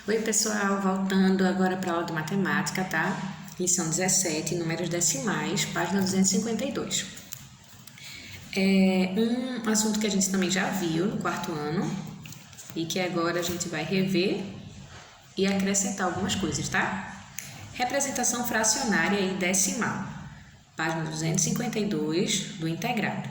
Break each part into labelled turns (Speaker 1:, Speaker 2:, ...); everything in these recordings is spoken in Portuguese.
Speaker 1: Oi pessoal, voltando agora para a aula de matemática, tá? Lição 17, números decimais, página 252. É um assunto que a gente também já viu no quarto ano e que agora a gente vai rever e acrescentar algumas coisas, tá? Representação fracionária e decimal, página 252 do integrado.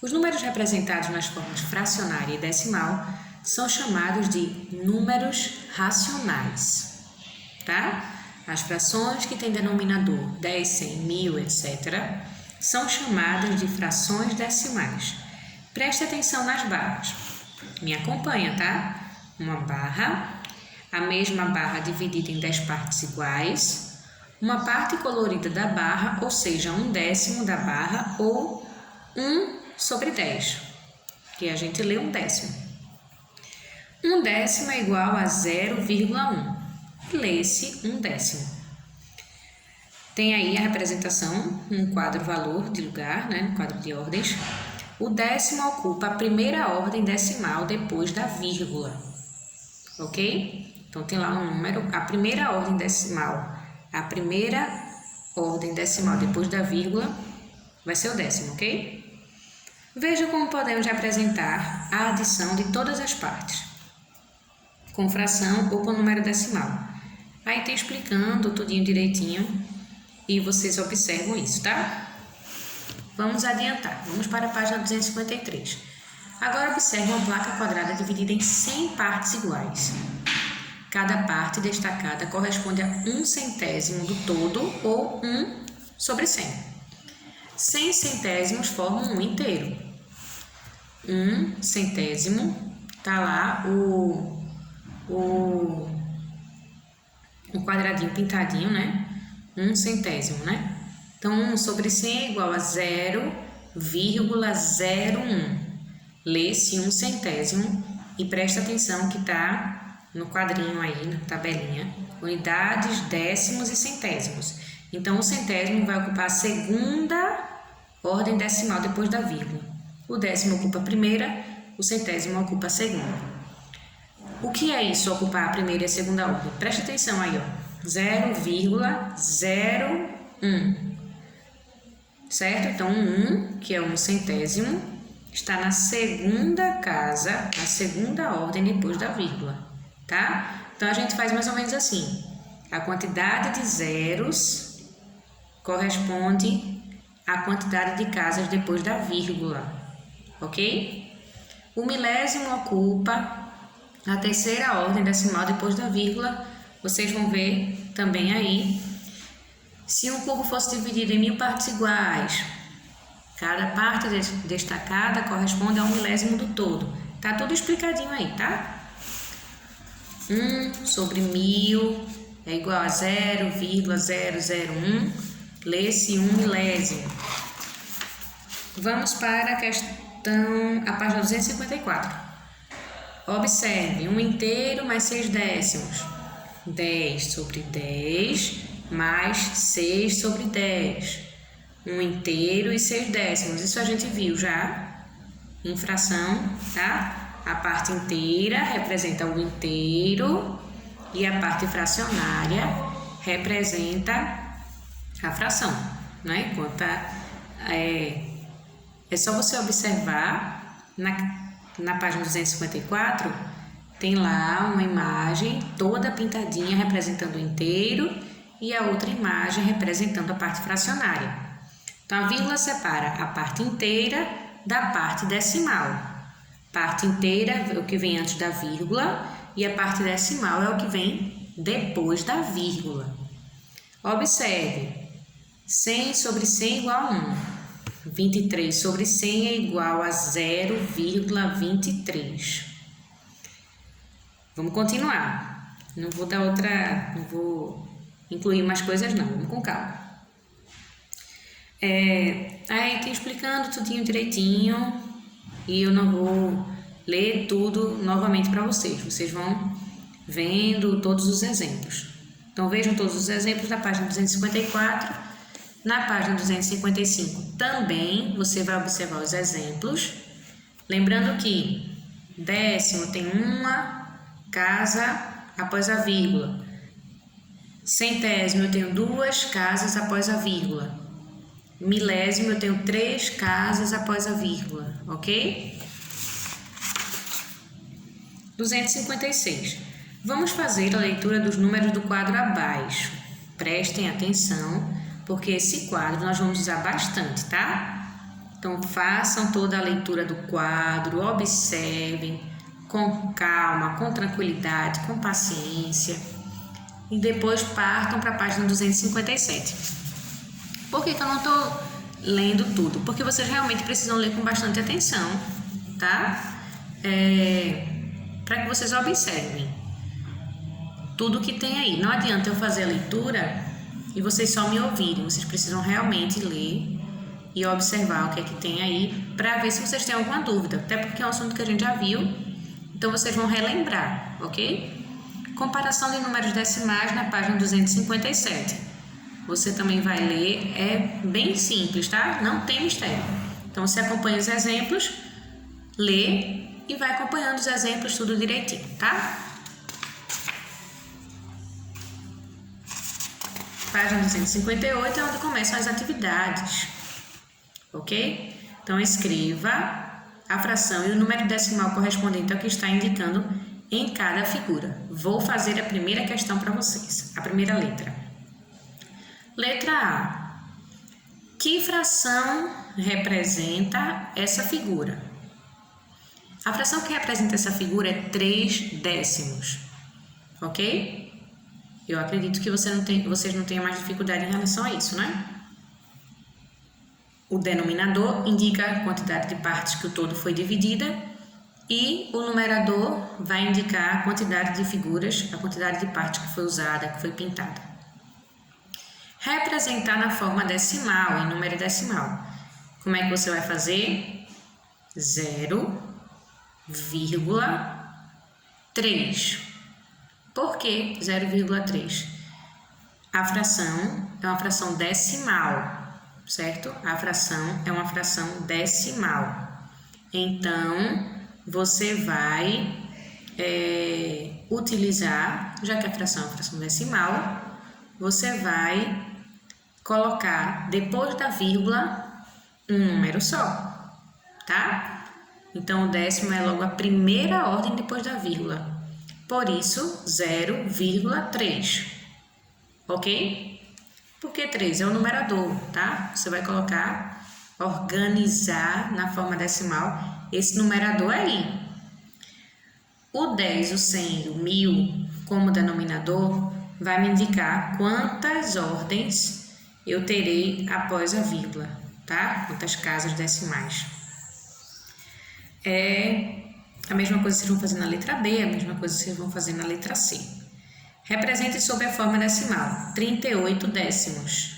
Speaker 1: Os números representados nas formas fracionária e decimal são chamados de números racionais, tá? As frações que têm denominador 10, 100, 1000, etc., são chamadas de frações decimais. Preste atenção nas barras. Me acompanha, tá? Uma barra, a mesma barra dividida em 10 partes iguais, uma parte colorida da barra, ou seja, 1/10 da barra, ou 1/10, que a gente lê 1/10. 1/10 é igual a 0,1. Lê-se 1/10. Tem aí a representação, um quadro valor de lugar, né? Quadro de ordens. O décimo ocupa a primeira ordem decimal depois da vírgula. Ok? Então tem lá um número, a primeira ordem decimal depois da vírgula vai ser o décimo, ok? Veja como podemos representar a adição de todas as partes, com fração ou com número decimal. Aí tem explicando tudinho direitinho e vocês observam isso, tá? Vamos adiantar, vamos para a página 253. Agora observe uma placa quadrada dividida em 100 partes iguais. Cada parte destacada corresponde a 1/100 do todo ou 1/100. 100 centésimos formam um inteiro. 1/100, tá lá o quadradinho pintadinho, né? 1/100, né? Então, 1/100 é igual a 0,01. Lê-se 1/100 e presta atenção que tá no quadrinho aí, na tabelinha, unidades, décimos e centésimos. Então, o centésimo vai ocupar a segunda ordem decimal depois da vírgula. O décimo ocupa a primeira, o centésimo ocupa a segunda. O que é isso, ocupar a primeira e a segunda ordem? Preste atenção aí, ó. 0,01. Certo? Então, 1, que é 1/100, está na segunda casa, na segunda ordem depois da vírgula, tá? Então, a gente faz mais ou menos assim. A quantidade de zeros corresponde à quantidade de casas depois da vírgula, ok? O milésimo ocupa a terceira ordem decimal depois da vírgula. Vocês vão ver também aí. Se um cubo fosse dividido em 1000 partes iguais, cada parte destacada corresponde a 1 milésimo do todo. Tá tudo explicadinho aí, tá? 1/1000 é igual a 0,001. Lê-se 1 milésimo. Vamos para a página 254. Observe, 1 inteiro mais 6 décimos. 10/10 mais 6/10. 1 inteiro e 6 décimos. Isso a gente viu já em fração, tá? A parte inteira representa o inteiro e a parte fracionária representa a fração, né? É só você observar na página 254, tem lá uma imagem toda pintadinha representando o inteiro e a outra imagem representando a parte fracionária. Então, a vírgula separa a parte inteira da parte decimal. Parte inteira é o que vem antes da vírgula e a parte decimal é o que vem depois da vírgula. Observe, 100/100 é igual a 1. 23/100 é igual a 0,23. Vamos continuar. Não vou incluir mais coisas não, vamos com calma. Aí tem explicando tudinho direitinho e eu não vou ler tudo novamente para vocês. Vocês vão vendo todos os exemplos. Então vejam todos os exemplos da página 254. Na página 255 também você vai observar os exemplos. Lembrando que décimo tem uma casa após a vírgula. Centésimo eu tenho 2 casas após a vírgula. Milésimo eu tenho 3 casas após a vírgula, ok? 256. Vamos fazer a leitura dos números do quadro abaixo. Prestem atenção, porque esse quadro nós vamos usar bastante, tá? Então, façam toda a leitura do quadro, observem com calma, com tranquilidade, com paciência. E depois partam para a página 257. Por que eu não estou lendo tudo? Porque vocês realmente precisam ler com bastante atenção, tá? Para que vocês observem tudo que tem aí. Não adianta eu fazer a leitura e vocês só me ouvirem. Vocês precisam realmente ler e observar o que é que tem aí para ver se vocês têm alguma dúvida. Até porque é um assunto que a gente já viu, então vocês vão relembrar, ok? Comparação de números decimais na página 257. Você também vai ler, é bem simples, tá? Não tem mistério. Então, você acompanha os exemplos, lê e vai acompanhando os exemplos tudo direitinho, tá? Página 258 é onde começam as atividades, ok? Então, escreva a fração e o número decimal correspondente ao que está indicando em cada figura. Vou fazer a primeira questão para vocês, a primeira letra. Letra A. Que fração representa essa figura? A fração que representa essa figura é 3 décimos, ok? Eu acredito que vocês não tenham mais dificuldade em relação a isso, né? O denominador indica a quantidade de partes que o todo foi dividida e o numerador vai indicar a quantidade de figuras, a quantidade de partes que foi usada, que foi pintada. Representar na forma decimal, em número decimal. Como é que você vai fazer? 0,3. Por que 0,3? A fração é uma fração decimal, certo? A fração é uma fração decimal. Então, você vai utilizar, já que a fração é uma fração decimal, você vai colocar depois da vírgula um número só, tá? Então, o décimo é logo a primeira ordem depois da vírgula. Por isso, 0,3, ok? Porque 3 é o numerador, tá? Você vai colocar, organizar na forma decimal esse numerador aí. O 10, o 100 e o 1000 como denominador vai me indicar quantas ordens eu terei após a vírgula, tá? Quantas casas decimais. É a mesma coisa que vocês vão fazer na letra B, a mesma coisa que vocês vão fazer na letra C. Represente sob a forma decimal, 38 décimos.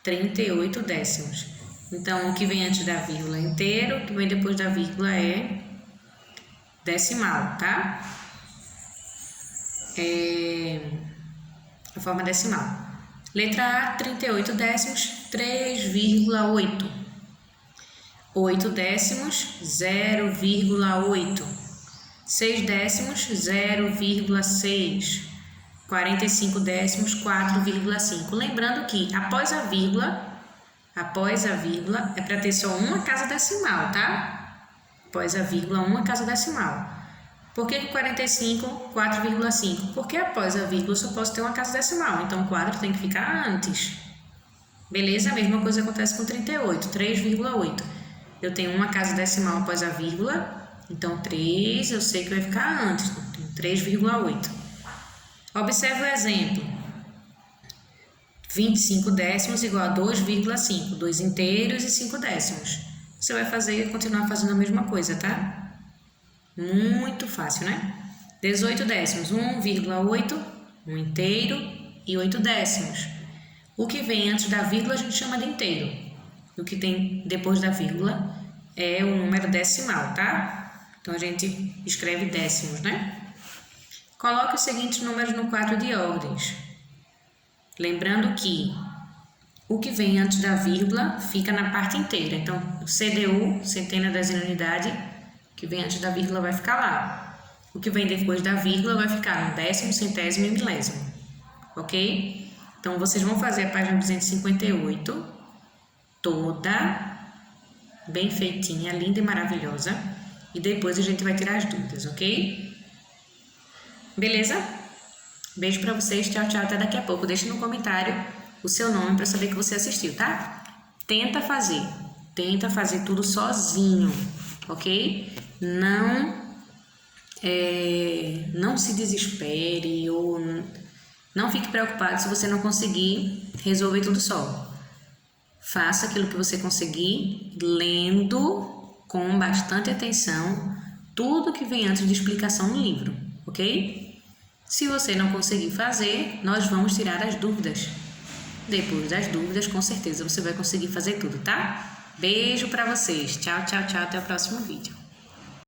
Speaker 1: 38 décimos. Então, o que vem antes da vírgula é inteiro, o que vem depois da vírgula é decimal, tá? A forma decimal. Letra A, 38 décimos, 3,8. 8 décimos, 0,8. 6 décimos, 0,6. 45 décimos, 4,5. Lembrando que após a vírgula é para ter só uma casa decimal, tá? Após a vírgula, uma casa decimal. Por que 45, 4,5? Porque após a vírgula eu só posso ter uma casa decimal, então o 4 tem que ficar antes. Beleza? A mesma coisa acontece com 38, 3,8. Eu tenho uma casa decimal após a vírgula, então 3 eu sei que vai ficar antes, então 3,8. Observe o exemplo. 25 décimos igual a 2,5, 2 inteiros e 5 décimos. Você vai continuar fazendo a mesma coisa, tá? Muito fácil, né? 18 décimos, 1,8, 1 inteiro e 8 décimos. O que vem antes da vírgula a gente chama de inteiro. O que tem depois da vírgula é o número decimal, tá? Então, a gente escreve décimos, né? Coloque os seguintes números no quadro de ordens. Lembrando que o que vem antes da vírgula fica na parte inteira. Então, CDU, centena, dezena, unidade, que vem antes da vírgula vai ficar lá. O que vem depois da vírgula vai ficar no décimo, centésimo e milésimo, ok? Então, vocês vão fazer a página 258 toda bem feitinha, linda e maravilhosa. E depois a gente vai tirar as dúvidas, ok? Beleza? Beijo pra vocês, tchau, tchau, até daqui a pouco. Deixa no comentário o seu nome para saber que você assistiu, tá? Tenta fazer tudo sozinho, ok? Não se desespere ou não fique preocupado se você não conseguir resolver tudo só. Faça aquilo que você conseguir, lendo com bastante atenção tudo que vem antes de explicação no livro, ok? Se você não conseguir fazer, nós vamos tirar as dúvidas. Depois das dúvidas, com certeza você vai conseguir fazer tudo, tá? Beijo pra vocês. Tchau, tchau, tchau. Até o próximo vídeo.